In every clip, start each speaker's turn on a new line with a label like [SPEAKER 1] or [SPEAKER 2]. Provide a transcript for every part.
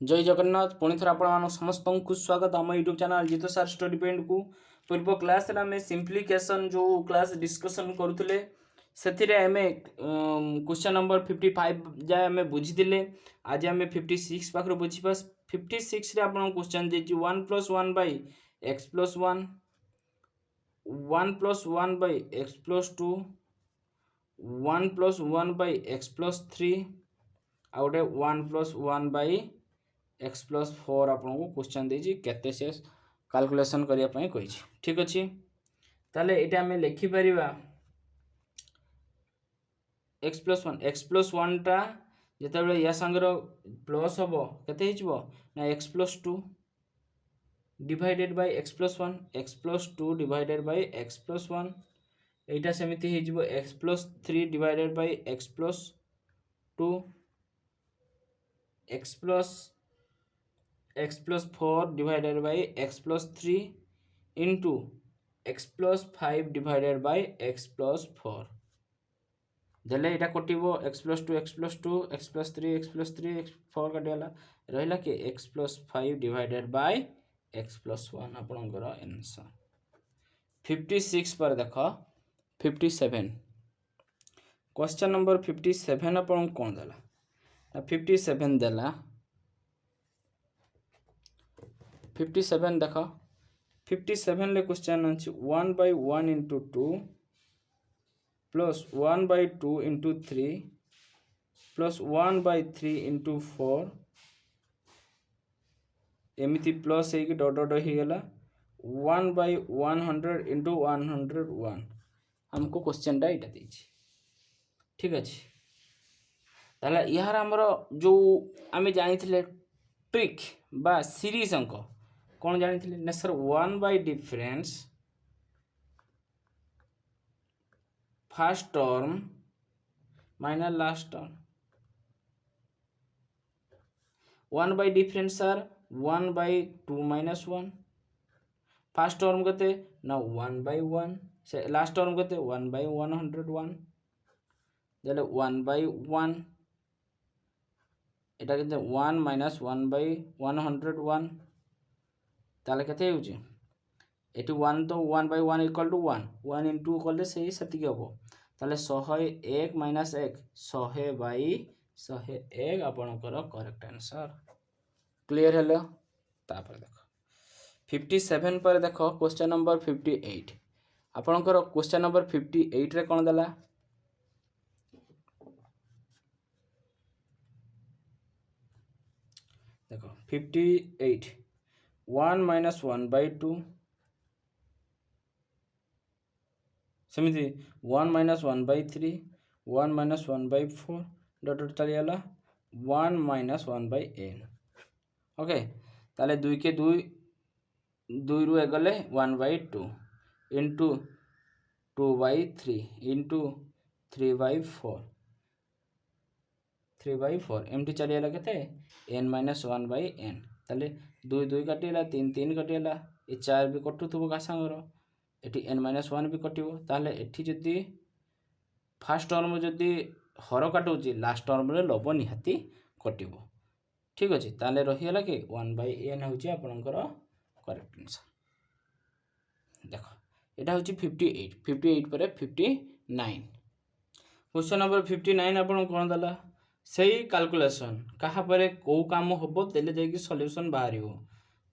[SPEAKER 1] जय जगन्नाथ पुणी थर आपण समस्त को स्वागत आम यूट्यूब चैनल जीत सार स्टडी पॉइंट को पूर्व क्लास आम सिंप्लिकेशन जो क्लास डिस्कशन करूले से क्वेश्चन नंबर 55 जाए आम बुझी आज आम 56 पाखे बुझा 56 आप क्वेश्चन दे 1+1/x+1 1+1/x+2 1+1/x+3 आ गए 1+1/x+4 आपको क्वेश्चन देजी केते से कैलकुलेशन करिया पई कहि ठीक अछि ताले एटा हमें लिखि परिबा x+1 टा जेतेबेले या संगर प्लस हबो केते हिजबो ना x+2 divided by x+1 x+2 divided by x+1 Etah सेमिति हिजबो x+3 divided by x+2 x+4 divided by x+3 into x+5 divided by x+4 देले एटा कटिबो x+2 x+2 x+3 x+3 x4 कटिला रहिला कि x+5 divided by x+1 आपनकर answer 56 पर देखो 57 question number 57 आपन कोन देला 57 देला 57 देखो 57 ले क्वेश्चन अछि 1/1 into 2 plus 1/2 into 3 plus 1/3 into 4 एमिति प्लस है कि डॉट डॉट ही गला 1/100 into 101 हमको क्वेश्चन टा इटा देछि ठीक अछि ताला यार हमरो जो आमे जानिथिले ट्रिक बा सीरीज अंक कौन जानी ना सर 1/डिफरेंस first term minus last term 1/डिफरेंस सर 1/2 minus 1 फर्स्ट टर्म कते ना 1/1 से लास्ट टर्म कते 1/101 देले 1/1 एटा कते 1 minus 1/101 ताले कते होउची एटी 1 तो 1/1 इक्वल टू 1 1 into कले सही सती के हबो ताले 101 minus 1 100/101 आपनकर करेक्ट आंसर क्लियर हेलो तापर देखो 57 पर देखो क्वेश्चन नंबर 58 आपनकर क्वेश्चन नंबर 58 रे कोन देला देखो 58 1 minus 1/2 सेमिति 1 minus 1/3 1 minus 1/4 dot dot चली आला 1 minus 1/n ओके ताले 2 के 2 2 रु गले 1/2 into 2/3 into 3/4 3/4 एमटी चली आला केते n minus 1/n ताले 2 2 कटिला 3 3 कटिला ए 4 भी कटुथबो का संगर एटी n minus 1 भी कटिबो ताले एठी जदी फर्स्ट टर्म जदी हर काटुची लास्ट टर्म रे लब निहाती कटिबो ठीक अछि ताले रहिला कि 1/n होची आपनकर करेक्ट आंसर देखो एटा होची 58 58 परे 59 क्वेश्चन नंबर 59 आपन कोन दला सही कैलकुलेशन कहा परे को काम होबो देले जाय कि solution बाहरियो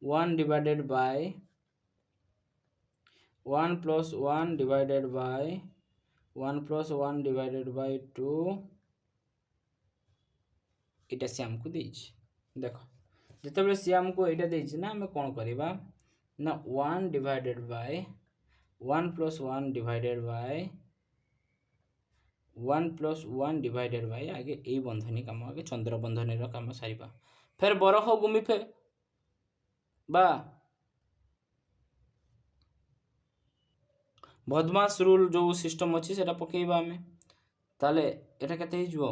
[SPEAKER 1] 1 divided by 1 plus 1 divided by 1 plus 1 divided by 2 इटा से हमको देछि देखो जेतेबेले से हमको एटा देछि ना हमें कोन करबा ना 1 divided by 1 plus 1 divided by 1 plus 1 divided by आगे ए बंधनी काम आगे चंद्र बंधनी रो काम सारिबा फिर बरह गुमी फे बा बदमाश रूल जो सिस्टम अछि सेटा पकेबा हमें ताले एटा केते हिजबो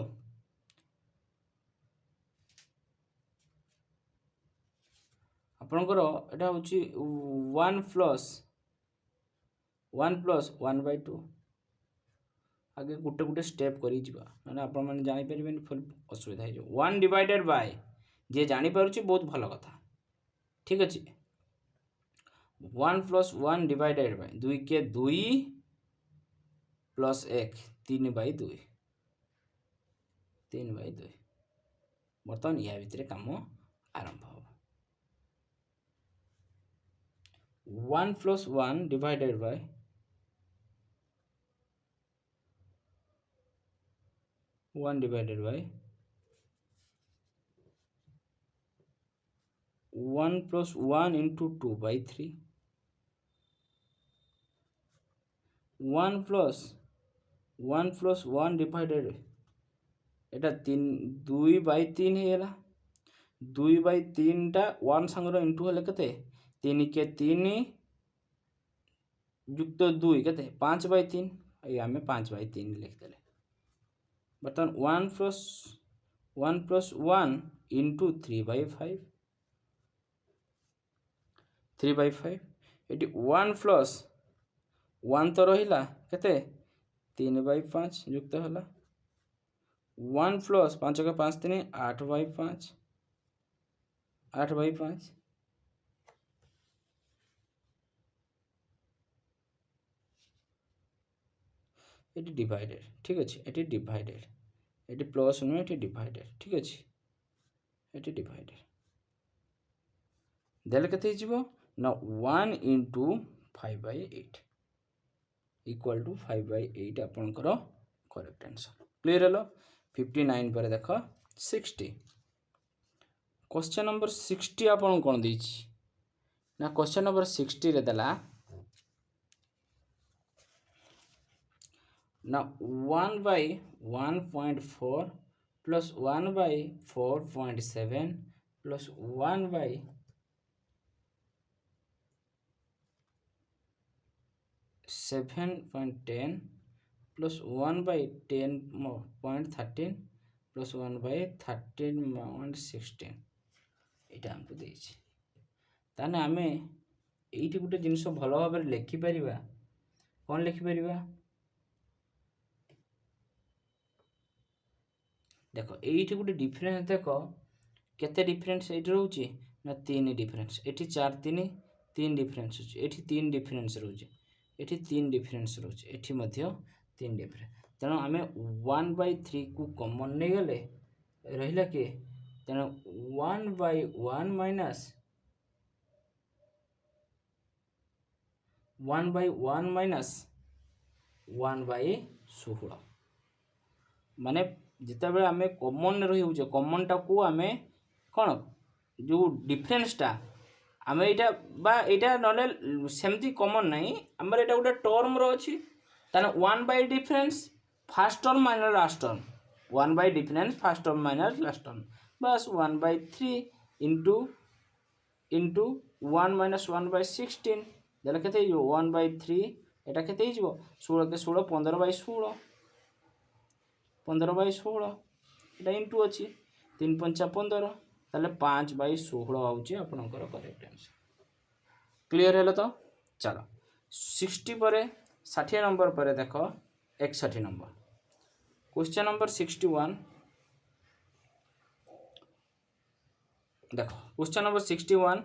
[SPEAKER 1] आपनकर एटा होची 1 plus 1/2 आगे गुटे गुटे स्टेप करी जिबा माने आपन माने जानि परिबेन फुल असुविधा हे 1 divided by जी जानीपारुची बहुत भल कथा ठीक अच्छे 1 + 1 डिवाइडेड बाय 2 के 2 प्लस 1 3/2 3/2 बर्तमान या भितर काम आरंभ हो 1 + 1 divided by 1 divided by 1 + 1 into 2/3 1 + 1 divided एटा 2/3 हेला 2/3 टा 1 संगर इंटू हेले केते 3 के 3 युक्त 2 केते 5/3 ये आमे 5/3 लिख देले बर्तमान 1 + 1 into 3/5 3/5 एटी 1 + 1 तो रहिला केते 3/5 युक्त होला 1 + 5 का 5 3 8/5 8/5 एटी डिवाइडेड ठीक अच्छे एटी डिवाइडेड एटी प्लस नुह एटी डिवाइडेड ठीक अच्छे एटी डिवाइडेड देले केते हिजिबो ना 1 into 5/8 इक्वल टू 5/8 आपनकर करेक्ट आंसर क्लियर हेलो 59 पर देख 60 क्वेश्चन नंबर 60 आपन कोन देछि ना क्वेश्चन नंबर 60 रे देला ना 1/1.4 plus 1/4.7 plus 1/7.10 plus 1/10.13 plus 1/13.16 ଏଇଟା ଆମକୁ ଦେଇଛି ତାନେ ଆମେ ଏଇଠି ଗୋଟେ ଜିନିଷ ଭଲ ଭାବରେ ଲେଖି परिबा कोन लिखि परिबा देखो एठी गोटे डिफरेंस देख केते डिफरेंस एठी रहउची ना 3 डिफरेंस एठी 4 3 3 डिफरेंस होची एठी 3 डिफरेंस रहउची एठी 3 डिफरेंस रहउची एठी मध्य 3 डिफरेंस तनो हमें 1/3 को कॉमन नै गेले रहिला के तनो 1/1 minus 1/1 minus 1/16 माने जिते बेले आमे कॉमन रही होचे कॉमन टा को आमे कोन जो डिफरेंस टा आमे एटा बा एटा नले सेमती कॉमन नाही हमर एटा गोटे टर्म रो अछि ताने 1 bye difference first term minus last term 1 bye difference first term minus last term बस 1/3 into 1 minus 1/16 देले केते 1/3 एटा केते हिजबो 16 के 16 15/16 15/16 एटा इंटू अच्छी 3 पंचा 15 ताले 5/16 आउची आपनकर करेक्ट आंसर क्लियर है तो चलो 60 पर 60 नंबर पर देखो 61 नंबर क्वेश्चन नंबर 61 देखो question number 61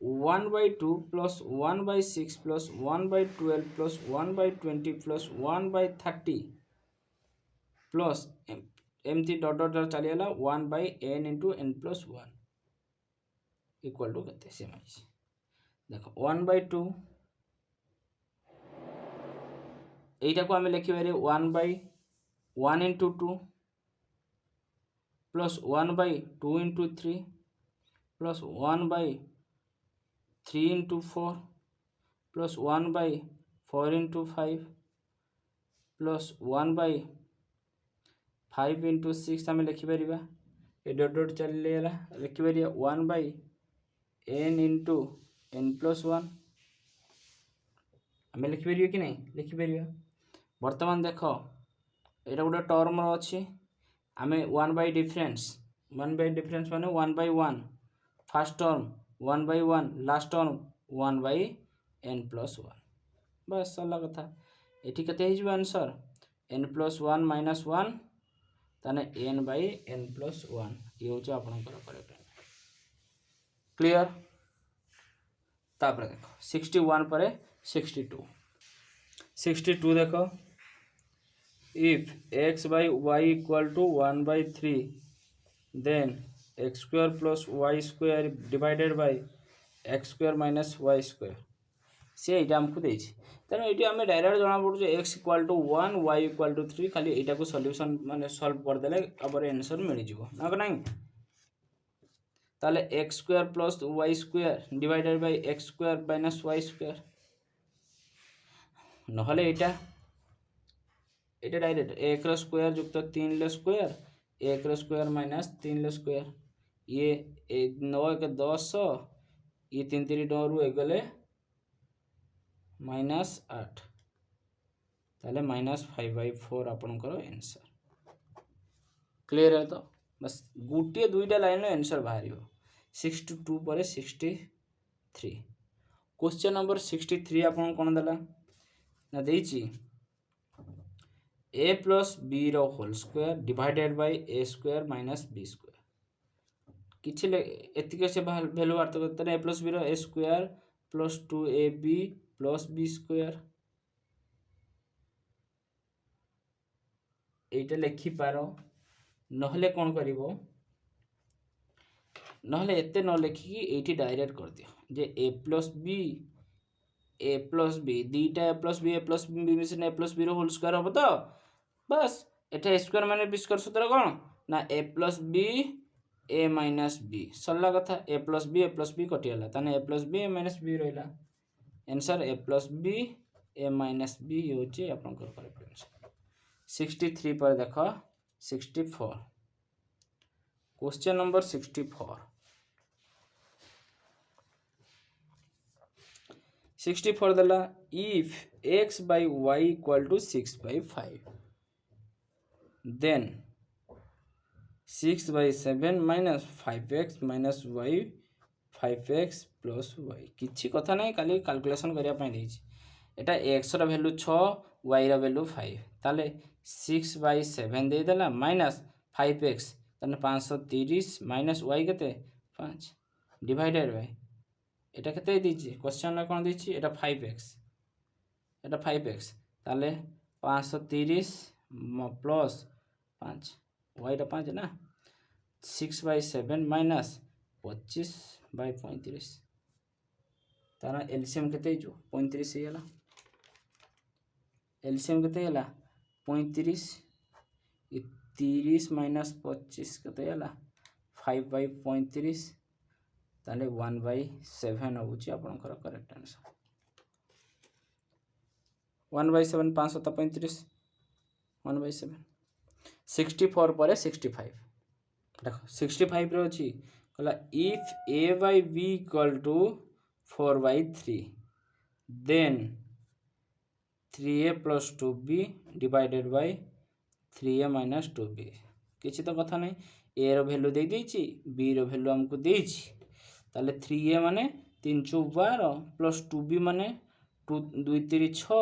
[SPEAKER 1] 1/2 plus 1/6 plus 1/12 plus 1/20 plus 1/30 plus एमती डॉट डॉट डॉट चली गला 1/n into n plus 1 equal to केते सेम आइछ देखो 1/2 एटा को हम लिखि बारे 1/1 into 2 plus 1/2 into 3 plus 1/3 into 4 plus 1/4 into 5 plus 1/5 into 6 आम लिखिपर ए डॉट डॉट चलगला लिखिपर 1/n into n plus 1 आम लिखिपर कि नहीं लिखिपर बर्तमान देख यहाँ गोटे टर्म अच्छी आम 1 डिफरेंस माने 1/1 first term 1/1 last term 1/n plus 1 बस सरला कथा ये आंसर n plus 1 minus 1 ताने n बाई n प्लस 1 ये हूँ आपणकर करेक्ट क्लियर। तापर देख 61 पर 62 देख if x by y equal to 1 by 3 then x square plus y square divided by x square minus y square सी यहाँ आमको देती तेणु ये आम डायरेक्ट जना पड़े x equal to 1 y equal to 3 खाली यहाँ को सॉल्यूशन माने सॉल्व करदे आम आंसर मिल जाए ना कि ताले x square plus y square divided by x square minus y square नहले यहाँ डायरेक्ट 1 स्क्वायर युक्त 3 स्क्वायर 1 स्क्वायर माइनस 3 स्क्वायर ये 9 1 10 ये 3 3 9 रु गले -8 ताले -5/4 आपणकर आंसर क्लियर है तो बस गोटे दुईटा लाइन आंसर बाहर 62 पर 63 क्वेश्चन नंबर 63 आपन कौन देला ना देची a प्लस b रो whole square divided by a square minus b square किछि एतिके से वैल्यू अर्थ करते a प्लस b रो a square plus 2ab plus b square एटा लिखि पारो नहले कौन करिवो नहले एते न लिखिकी एठी डायरेक्ट कर दियो जे a प्लस b दीटा a प्लस b मिशन a प्लस b रो होल स्क्वायर हो तो बस एटा a square minus b square सूत्र कौन ना a plus b a minus b सरला कथा a प्लस b कटियाला ताने a plus b a minus b रहिला answer a plus b a minus b होची आपनकर करेक्ट आंसर 63 पर देखो 64 क्वेश्चन नंबर 64 देला if x by y equal to 6/5 then 6/7 minus 5x minus y 5x plus y किछि कथा नहीं खाली कैलकुलेशन करिया पई देछि एटा x रा वैल्यू 6 y रा वैल्यू 5 ताले 6/7 दे देला माइनस 5x तने 530 माइनस y केते 5 डिवाइडेड बाय एटा केते देछि क्वेश्चन ला कोन देछि एटा 5x ताले 530 प्लस 5 y रा 5 ना 6/7 माइनस 25/35 तारा एलसीएम केते जो 35 हेला एलसीएम केते हेला 35 30 माइनस 25 केते हेला 5/35 ताले 1/7 होउची आपनकर करेक्ट आंसर 1/7 535 1/7 64 पर 65 देखो 65 रे अछि कहला if a by b equal to 4/3 then 3a plus 2b divided by 3a minus 2b किछि तो कथा नहीं a रो वैल्यू दे देछि b रो वैल्यू हमको देछि ताले 3a माने 3 × 12 प्लस 2b माने 2 2 3 6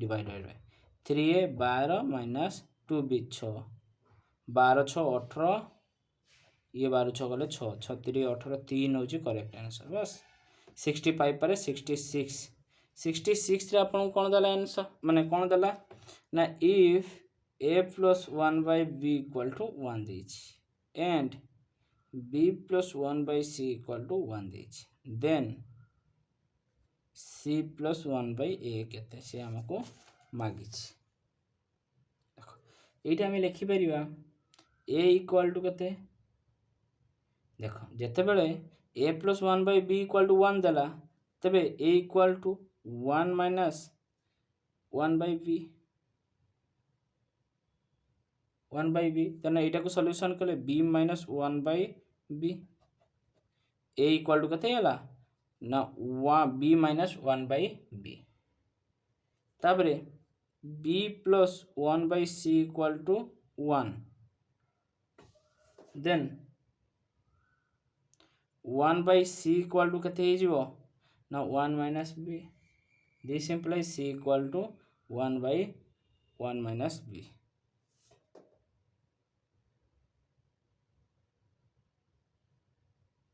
[SPEAKER 1] divided by 3a 12 minus 2b 6 12 6 18 ये 12 6 गले 6 6 3 18 3 होची करेक्ट आंसर बस 65 पर 66 रे आपन कोन दला आंसर माने कोन दला ना if a plus 1 by b equal to 1 देछि and b plus 1 by c equal to 1 देछि then c plus 1 by a केते से हमको मागिछि देखो एटा हम लिखि परिबा a equal to केते देखो जेते बेले a plus 1 by b equal to 1 देला तबे a equal to 1 minus 1 by b 1 by b तने एटा को सॉल्यूशन कले b minus 1 by b a equal to केते होला ना 1 b minus 1 by b ताबरे b plus 1 by c equal to 1 then 1 by c equal to केते हे जिवो ना 1 minus b this implies c equal to 1 by 1 minus b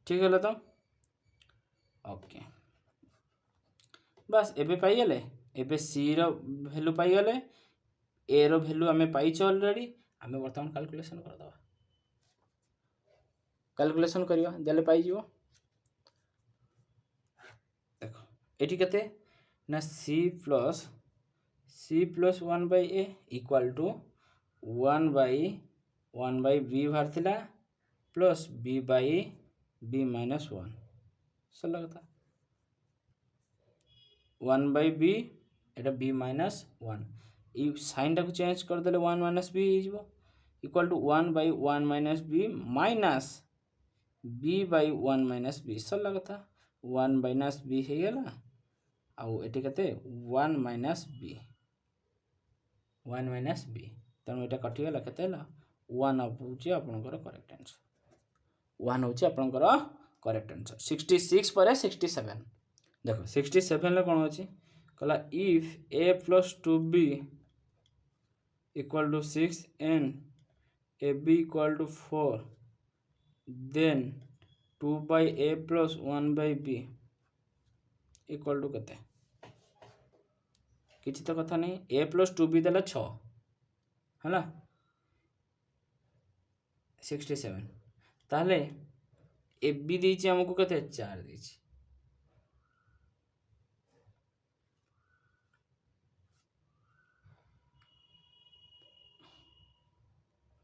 [SPEAKER 1] ठीक है तो okay बस एबे पाइगले एबे सी रो वैल्यू पाइगले ए रो वैल्यू आमे पाइछ ऑलरेडी आमे वर्तमान कैलकुलेशन कर दवा कैलकुलेशन करिया देले पाइ जिवो देखो एठी केते ना सी plus 1 by A equal to 1 by B बाहर थिला plus B by B minus 1 सरल कथा 1 बाय बी एटा बी माइनस 1 ई साइन टाको चेंज कर देले 1 माइनस बी हो जिवो equal to 1 by 1 minus B minus B by 1 minus B सरल कथा 1 माइनस बी हे गेला आउ एटी केते 1 माइनस बी तेणु यहाँ कटिगला के 1 हूँ आपंकर करेक्ट आंसर 1 हूँ आपंकर करेक्ट आंसर 66 पर 67 देखो 67 कौन अच्छी कहला if A plus 2b equal to 6n A B equal to 4 then 2 by A plus 1 by B equal to केते किसी तो कथा नहीं ए प्लस 2b देला 6 है ना 67 ताहले ए बी देछि हमको केते 4 देछि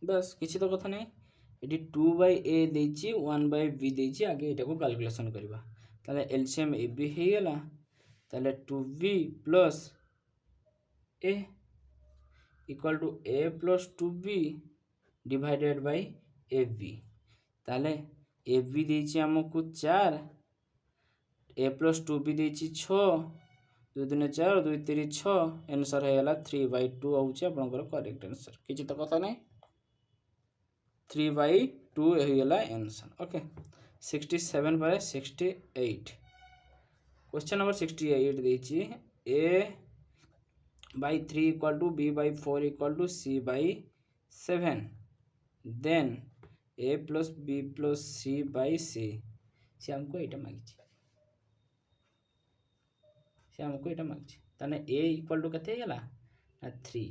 [SPEAKER 1] बस किसी तो कथा नहीं ये 2 बाय ए देछि 1 बाय बी देछि आगे एटा को कैलकुलेशन करबा ताले एलसीएम ए बी हे गेला ताले 2b plus A equal to A plus 2b divided by A B ताले ए बी देछि हमको 4 ए प्लस 2b देछि 6 2 3 4 2 3 6 आंसर है गला 3/2 होउछि आपनकर करेक्ट आंसर किछि तो कथा नहीं 3/2 हो गला आंसर ओके 67 पर 68 क्वेश्चन नंबर 68 देछि a by 3 equal to b by 4 equal to c by 7 then a plus b plus c by c से हमको एटा मांगी ताने a इक्वल टू कते गेला ना 3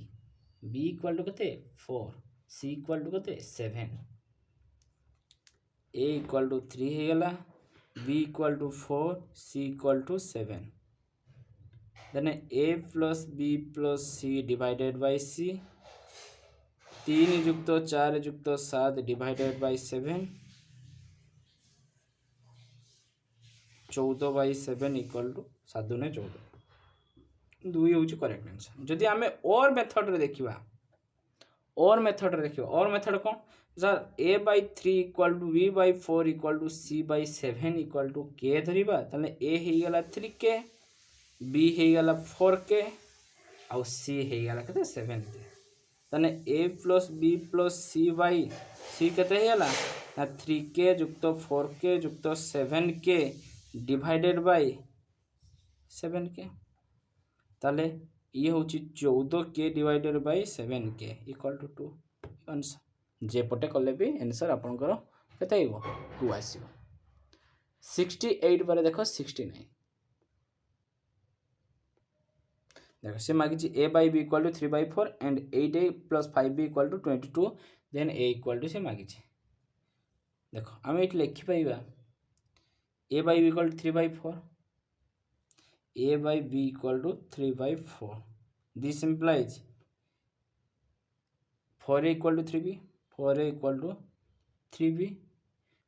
[SPEAKER 1] b इक्वल टू कते 4 c इक्वल टू कते 7 a इक्वल टू 3 हे गेला b equal to 4 c equal to 7 then a plus b plus c divided by c 3 युक्त 4 युक्त 7 divided by 7 14 by 7 equal to 7 दुने 14 2 होउची करेक्ट आंसर जदि हमें और मेथड रे देखिबा और मेथड कौन sir a by 3 equal to b by 4 equal to c by 7 equal to k धरिबा ताले a हे गेला 3k b हे गेला 4k आउ c हे गेला कते 7k ताने a plus b plus c by c कते हे गेला ना 3k युक्त 4k युक्त 7k डिवाइडेड बाय 7k ताले ये होची 14k divided by 7k equal to 2 answer जे पटे कले भी आंसर आपनकर केते आइबो 2 आसीबो 68 पर देखो 69 देखो से मागी a by b equal to 3/4 and 8a plus 5b equal to 22 then a equal to से मागी देखो आम ये लिखि पाइबा a by b equal to 3/4 a by b equal to 3/4 this implies 4a equal to 3b 4a equal to 3b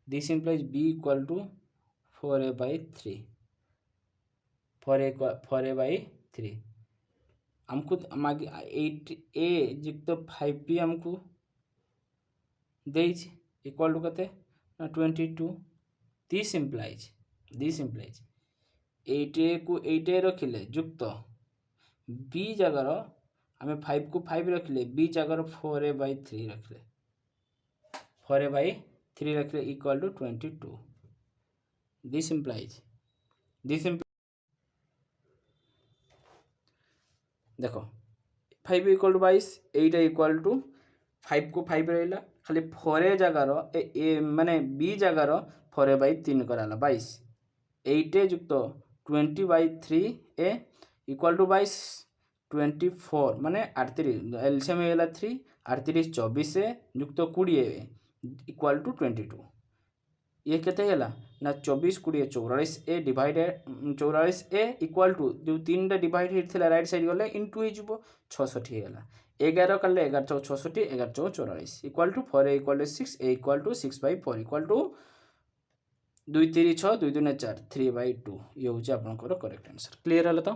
[SPEAKER 1] this implies b equal to 4a by 3 4a by 3 हमको 8a युक्त 5b हमको देइछ equal to कते 22 this implies 8a को 8a रखिले युक्त b जगर हमें 5 को 5 रखिले b जगर 4a by 3 रखिले 4a by 3 रखिले इक्वल टू 22 this implies देखो 5 इक्वल टू 22 8 इक्वल टू 5 को 5 रहला खाली 4a जगार ए माने बी जगार 4a/3 कराला 22 8a युक्त 20/3a इक्वल टू 22 24 माने 38 एलसीएम होगा 3 38 24a युक्त 20a इक्वल टू 22 ये केते हैला ना 24 20 44a divided 44a equal to जो 3टा डिवाइड हेथिला राइट साइड गले इनटू हे जिवो 66 हैला 11 कले 11 चौ 66 11 चौ 44 equal to 4a equal to 6 a equal to 6/4 equal to 2 3 6 2 2 4 3/2 ये होची आपनकर करेक्ट आंसर क्लियर हला तो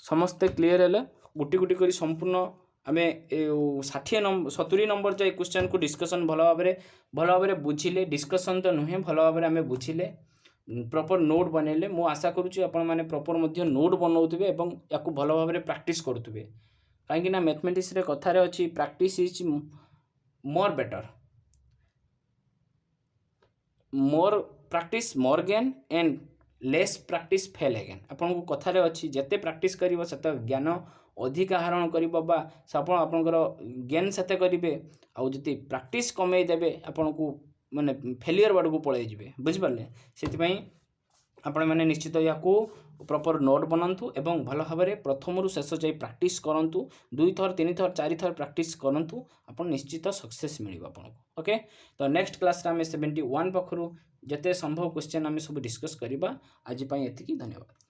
[SPEAKER 1] समस्त क्लियर है गुटी गुटी करी संपूर्ण आमे 60 नंबर 70 नंबर जो क्वेश्चन को डिस्कशन भल भाव में बुझिले डिस्कशन तो नुहे भल भाव में बुझिले प्रॉपर नोट बनैले मु आशा करूची आपण माने प्रॉपर मध्य नोट बनाउतबे एवं याकू भल भाव में प्रैक्टिस करतबे काहेकि ना मैथमेटिक्स रे कथा रे अछि practice is more better more practice more gain and less practice fail again आपन को कथा रे अछि जते प्रैक्टिस करिवो सेते ज्ञान अधिक आहरण करिवो बा आपण आपनकर ज्ञान सेते करिवे आ जति प्रैक्टिस कमे देबे आपन को माने फेलियर वाड को पळे जिवे बुझि परले सेति पई आपण माने निश्चित याकू प्रॉपर नोट बनातु एवं भल भाव में प्रथम रु शेष जाई प्रैक्टिस करंतु 2 थर 3 थर 4 थर प्रैक्टिस करंतु आपण निश्चित सक्सेस मिलिबो आपन को ओके तो नेक्स्ट क्लास रे हम 71 पखरु जते संभव क्वेश्चन हम सब डिस्कस करिबा आज पई एतिकी धन्यवाद।